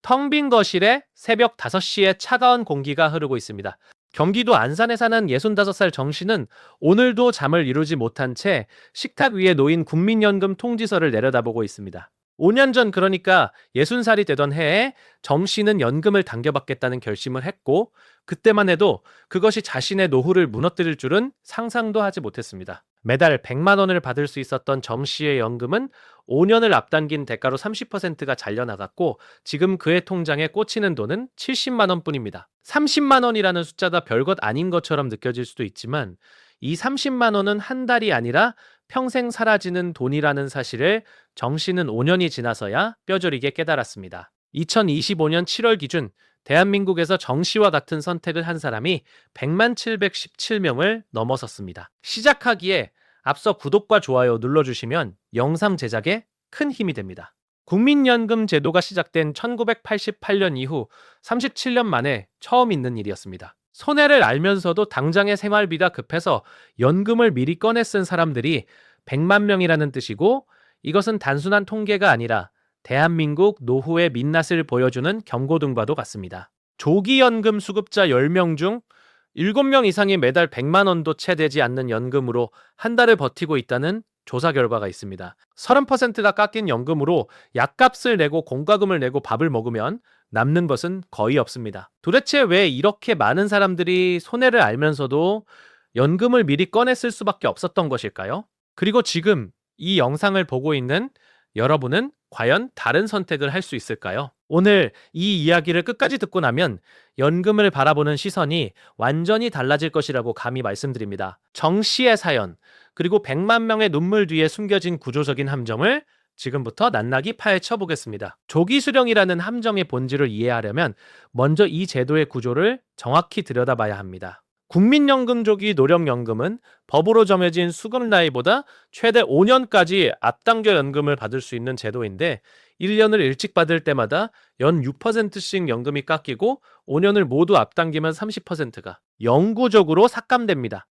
텅 빈 거실에 새벽 5시에 차가운 공기가 흐르고 있습니다. 경기도 안산에 사는 65살 정 씨는 오늘도 잠을 이루지 못한 채 식탁 위에 놓인 국민연금 통지서를 내려다보고 있습니다. 5년 전, 그러니까 60살이 되던 해에 정 씨는 연금을 당겨받겠다는 결심을 했고, 그때만 해도 그것이 자신의 노후를 무너뜨릴 줄은 상상도 하지 못했습니다. 매달 100만 원을 받을 수 있었던 정 씨의 연금은 5년을 앞당긴 대가로 30%가 잘려나갔고, 지금 그의 통장에 꽂히는 돈은 70만 원뿐입니다. 30만 원이라는 숫자가 별것 아닌 것처럼 느껴질 수도 있지만, 이 30만 원은 한 달이 아니라 평생 사라지는 돈이라는 사실을 정 씨는 5년이 지나서야 뼈저리게 깨달았습니다. 2025년 7월 기준 대한민국에서 정 씨와 같은 선택을 한 사람이 100만 717명을 넘어섰습니다. 시작하기에 앞서 구독과 좋아요 눌러주시면 영상 제작에 큰 힘이 됩니다. 국민연금 제도가 시작된 1988년 이후 37년 만에 처음 있는 일이었습니다. 손해를 알면서도 당장의 생활비가 급해서 연금을 미리 꺼내 쓴 사람들이 100만 명이라는 뜻이고, 이것은 단순한 통계가 아니라 대한민국 노후의 민낯을 보여주는 경고등과도 같습니다. 조기연금 수급자 10명 중 7명 이상이 매달 100만 원도 채 되지 않는 연금으로 한 달을 버티고 있다는 조사 결과가 있습니다. 30%가 깎인 연금으로 약값을 내고 공과금을 내고 밥을 먹으면 남는 것은 거의 없습니다. 도대체 왜 이렇게 많은 사람들이 손해를 알면서도 연금을 미리 꺼냈을 수밖에 없었던 것일까요? 그리고 지금 이 영상을 보고 있는 여러분은 과연 다른 선택을 할 수 있을까요? 오늘 이 이야기를 끝까지 듣고 나면 연금을 바라보는 시선이 완전히 달라질 것이라고 감히 말씀드립니다. 정 씨의 사연, 그리고 100만 명의 눈물 뒤에 숨겨진 구조적인 함정을 지금부터 낱낱이 파헤쳐 보겠습니다. 조기 수령이라는 함정의 본질을 이해하려면 먼저 이 제도의 구조를 정확히 들여다봐야 합니다. 국민연금 조기 노령연금은 법으로 정해진 수급 나이보다 최대 5년까지 앞당겨 연금을 받을 수 있는 제도인데, 1년을 일찍 받을 때마다 연 6%씩 연금이 깎이고 5년을 모두 앞당기면 30%가 영구적으로 삭감됩니다.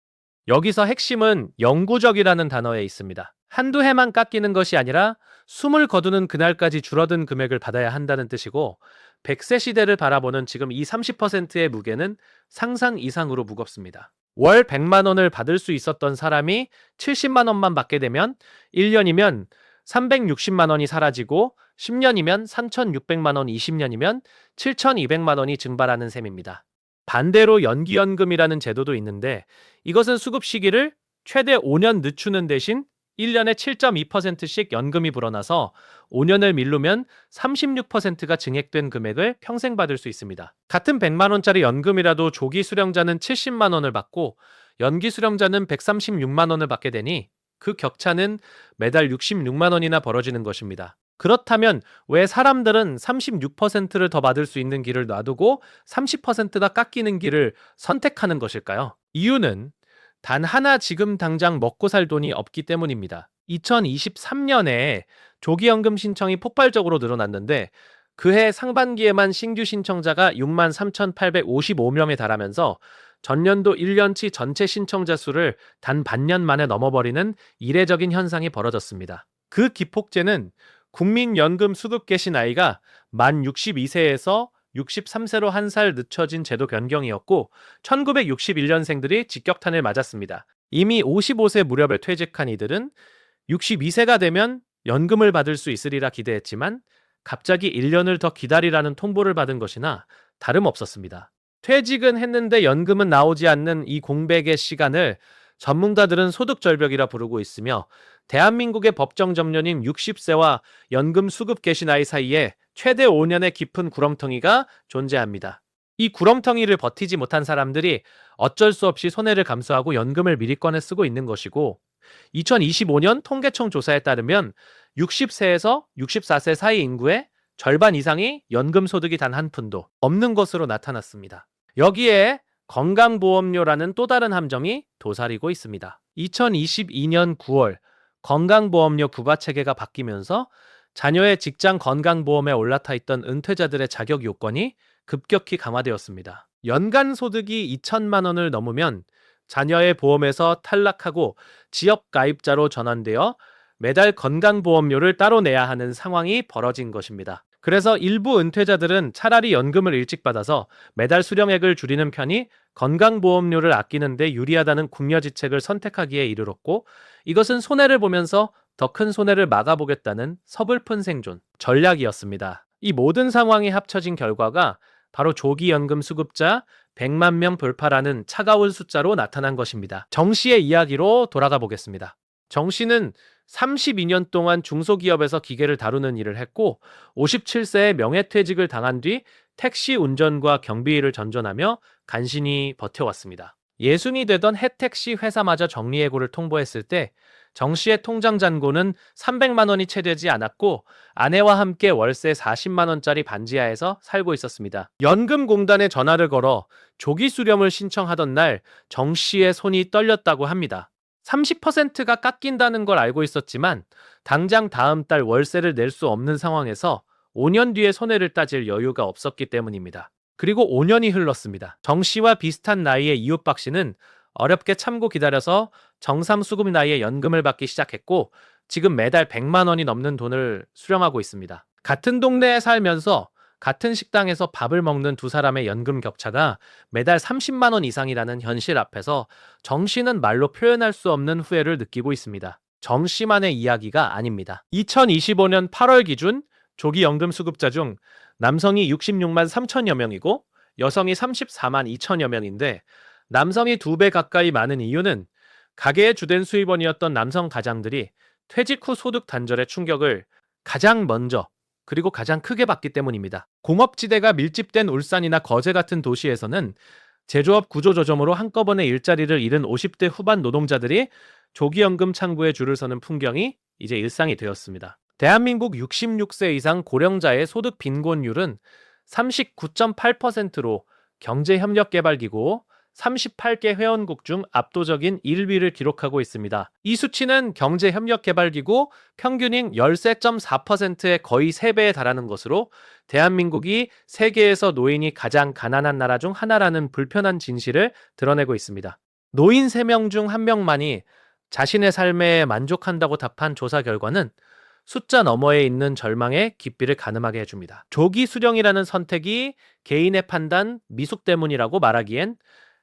여기서 핵심은 영구적이라는 단어에 있습니다. 한두 해만 깎이는 것이 아니라 숨을 거두는 그날까지 줄어든 금액을 받아야 한다는 뜻이고, 100세 시대를 바라보는 지금 이 30%의 무게는 상상 이상으로 무겁습니다. 월 100만 원을 받을 수 있었던 사람이 70만 원만 받게 되면 1년이면 360만 원이 사라지고, 10년이면 3,600만 원, 20년이면 7,200만 원이 증발하는 셈입니다. 반대로 연기연금이라는 제도도 있는데, 이것은 수급 시기를 최대 5년 늦추는 대신 1년에 7.2%씩 연금이 불어나서 5년을 미루면 36%가 증액된 금액을 평생 받을 수 있습니다. 같은 100만 원짜리 연금이라도 조기 수령자는 70만 원을 받고 연기 수령자는 136만 원을 받게 되니 그 격차는 매달 66만 원이나 벌어지는 것입니다. 그렇다면 왜 사람들은 36%를 더 받을 수 있는 길을 놔두고 30%가 깎이는 길을 선택하는 것일까요? 이유는 단 하나, 지금 당장 먹고 살 돈이 없기 때문입니다. 2023년에 조기연금 신청이 폭발적으로 늘어났는데, 그해 상반기에만 신규 신청자가 6만 3,855명에 달하면서 전년도 1년치 전체 신청자 수를 단 반년 만에 넘어버리는 이례적인 현상이 벌어졌습니다. 그 기폭제는 국민연금 수급 개시 나이가 만 62세에서 63세로 한 살 늦춰진 제도 변경이었고, 1961년생들이 직격탄을 맞았습니다. 이미 55세 무렵에 퇴직한 이들은 62세가 되면 연금을 받을 수 있으리라 기대했지만 갑자기 1년을 더 기다리라는 통보를 받은 것이나 다름없었습니다. 퇴직은 했는데 연금은 나오지 않는 이 공백의 시간을 전문가들은 소득절벽이라 부르고 있으며, 대한민국의 법정 점료인 60세와 연금 수급 개시 나이 사이에 최대 5년의 깊은 구렁텅이가 존재합니다. 이 구렁텅이를 버티지 못한 사람들이 어쩔 수 없이 손해를 감수하고 연금을 미리 꺼내 쓰고 있는 것이고, 2025년 통계청 조사에 따르면 60세에서 64세 사이 인구의 절반 이상이 연금 소득이 단 한 푼도 없는 것으로 나타났습니다. 여기에 건강보험료라는 또 다른 함정이 도사리고 있습니다. 2022년 9월 건강보험료 부과체계가 바뀌면서 자녀의 직장 건강보험에 올라타 있던 은퇴자들의 자격 요건이 급격히 강화되었습니다. 연간 소득이 2천만 원을 넘으면 자녀의 보험에서 탈락하고 지역 가입자로 전환되어 매달 건강보험료를 따로 내야 하는 상황이 벌어진 것입니다. 그래서 일부 은퇴자들은 차라리 연금을 일찍 받아서 매달 수령액을 줄이는 편이 건강보험료를 아끼는 데 유리하다는 궁여지책을 선택하기에 이르렀고, 이것은 손해를 보면서 더 큰 손해를 막아보겠다는 서글픈 생존 전략이었습니다. 이 모든 상황이 합쳐진 결과가 바로 조기 연금 수급자 100만 명 돌파라는 차가운 숫자로 나타난 것입니다. 정 씨의 이야기로 돌아가 보겠습니다. 정 씨는 32년 동안 중소기업에서 기계를 다루는 일을 했고 57세에 명예퇴직을 당한 뒤 택시 운전과 경비일을 전전하며 간신히 버텨왔습니다. 예순이 되던 해택시 회사마저 정리해고를 통보했을 때 정 씨의 통장 잔고는 300만 원이 채 되지 않았고 아내와 함께 월세 40만 원짜리 반지하에서 살고 있었습니다. 연금공단에 전화를 걸어 조기 수령을 신청하던 날 정 씨의 손이 떨렸다고 합니다. 30%가 깎인다는 걸 알고 있었지만 당장 다음 달 월세를 낼 수 없는 상황에서 5년 뒤에 손해를 따질 여유가 없었기 때문입니다. 그리고 5년이 흘렀습니다. 정 씨와 비슷한 나이의 이웃 박 씨는 어렵게 참고 기다려서 정상 수급 나이에 연금을 받기 시작했고 지금 매달 100만 원이 넘는 돈을 수령하고 있습니다. 같은 동네에 살면서 같은 식당에서 밥을 먹는 두 사람의 연금 격차가 매달 30만 원 이상이라는 현실 앞에서 정 씨는 말로 표현할 수 없는 후회를 느끼고 있습니다. 정 씨만의 이야기가 아닙니다. 2025년 8월 기준 조기 연금 수급자 중 남성이 66만 3천여 명이고 여성이 34만 2천여 명인데 남성이 2배 가까이 많은 이유는 가계의 주된 수입원이었던 남성 가장들이 퇴직 후 소득 단절의 충격을 가장 먼저 그리고 가장 크게 받기 때문입니다. 공업지대가 밀집된 울산이나 거제 같은 도시에서는 제조업 구조조정으로 한꺼번에 일자리를 잃은 50대 후반 노동자들이 조기연금 창구에 줄을 서는 풍경이 이제 일상이 되었습니다. 대한민국 66세 이상 고령자의 소득 빈곤율은 39.8%로 경제협력개발기구 38개 회원국 중 압도적인 1위를 기록하고 있습니다. 이 수치는 경제협력개발기구 평균인 13.4%의 거의 3배에 달하는 것으로 대한민국이 세계에서 노인이 가장 가난한 나라 중 하나라는 불편한 진실을 드러내고 있습니다. 노인 3명 중 1명만이 자신의 삶에 만족한다고 답한 조사 결과는 숫자 너머에 있는 절망의 깊이를 가늠하게 해줍니다. 조기 수령이라는 선택이 개인의 판단, 미숙 때문이라고 말하기엔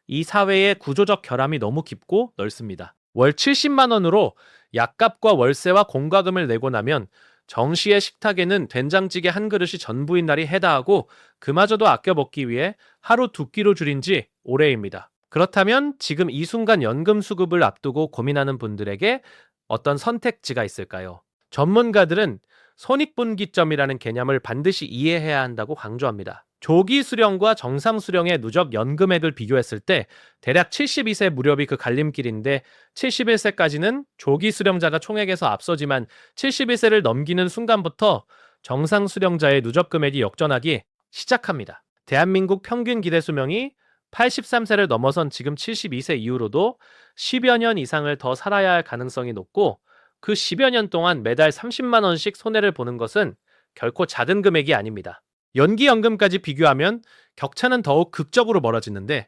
이 사회의 구조적 결함이 너무 깊고 넓습니다. 월 70만 원으로 약값과 월세와 공과금을 내고 나면 정 씨의 식탁에는 된장찌개 한 그릇이 전부인 날이 해다하고 그마저도 아껴 먹기 위해 하루 2끼로 줄인 지 오래입니다. 그렇다면 지금 이 순간 연금 수급을 앞두고 고민하는 분들에게 어떤 선택지가 있을까요? 전문가들은 손익분기점이라는 개념을 반드시 이해해야 한다고 강조합니다. 조기 수령과 정상 수령의 누적 연금액을 비교했을 때 대략 72세 무렵이 그 갈림길인데 71세까지는 조기 수령자가 총액에서 앞서지만 71세를 넘기는 순간부터 정상 수령자의 누적 금액이 역전하기 시작합니다. 대한민국 평균 기대 수명이 83세를 넘어선 지금 72세 이후로도 10여 년 이상을 더 살아야 할 가능성이 높고 그 10여 년 동안 매달 30만 원씩 손해를 보는 것은 결코 작은 금액이 아닙니다. 연기연금까지 비교하면 격차는 더욱 극적으로 멀어지는데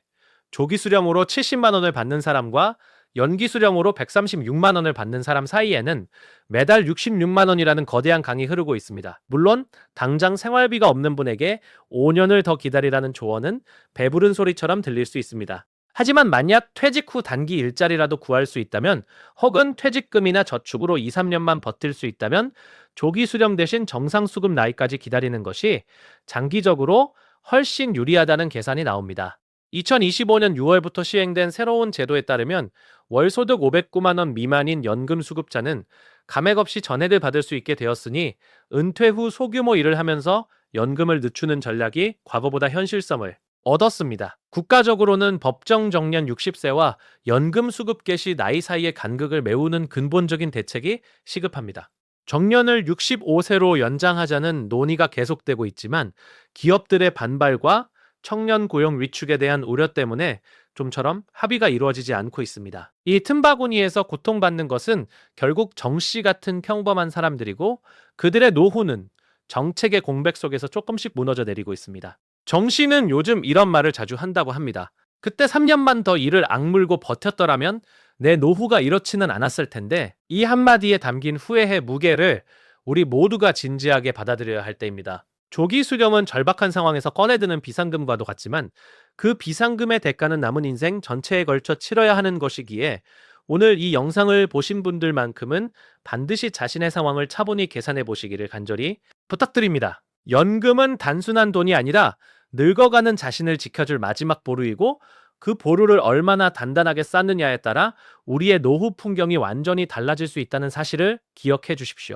조기 수령으로 70만 원을 받는 사람과 연기 수령으로 136만 원을 받는 사람 사이에는 매달 66만 원이라는 거대한 강이 흐르고 있습니다. 물론 당장 생활비가 없는 분에게 5년을 더 기다리라는 조언은 배부른 소리처럼 들릴 수 있습니다. 하지만 만약 퇴직 후 단기 일자리라도 구할 수 있다면 혹은 퇴직금이나 저축으로 2, 3년만 버틸 수 있다면 조기 수령 대신 정상 수급 나이까지 기다리는 것이 장기적으로 훨씬 유리하다는 계산이 나옵니다. 2025년 6월부터 시행된 새로운 제도에 따르면 월소득 509만 원 미만인 연금 수급자는 감액 없이 전액을 받을 수 있게 되었으니 은퇴 후 소규모 일을 하면서 연금을 늦추는 전략이 과거보다 현실성을 얻었습니다. 국가적으로는 법정 정년 60세와 연금 수급 개시 나이 사이의 간극을 메우는 근본적인 대책이 시급합니다. 정년을 65세로 연장하자는 논의가 계속되고 있지만 기업들의 반발과 청년 고용 위축에 대한 우려 때문에 좀처럼 합의가 이루어지지 않고 있습니다. 이 틈바구니에서 고통받는 것은 결국 정 씨 같은 평범한 사람들이고 그들의 노후는 정책의 공백 속에서 조금씩 무너져 내리고 있습니다. 정 씨는 요즘 이런 말을 자주 한다고 합니다. 그때 3년만 더 일을 악물고 버텼더라면 내 노후가 이렇지는 않았을 텐데 이 한마디에 담긴 후회의 무게를 우리 모두가 진지하게 받아들여야 할 때입니다. 조기 수령은 절박한 상황에서 꺼내드는 비상금과도 같지만 그 비상금의 대가는 남은 인생 전체에 걸쳐 치러야 하는 것이기에 오늘 이 영상을 보신 분들만큼은 반드시 자신의 상황을 차분히 계산해 보시기를 간절히 부탁드립니다. 연금은 단순한 돈이 아니라 늙어가는 자신을 지켜줄 마지막 보루이고 그 보루를 얼마나 단단하게 쌓느냐에 따라 우리의 노후 풍경이 완전히 달라질 수 있다는 사실을 기억해 주십시오.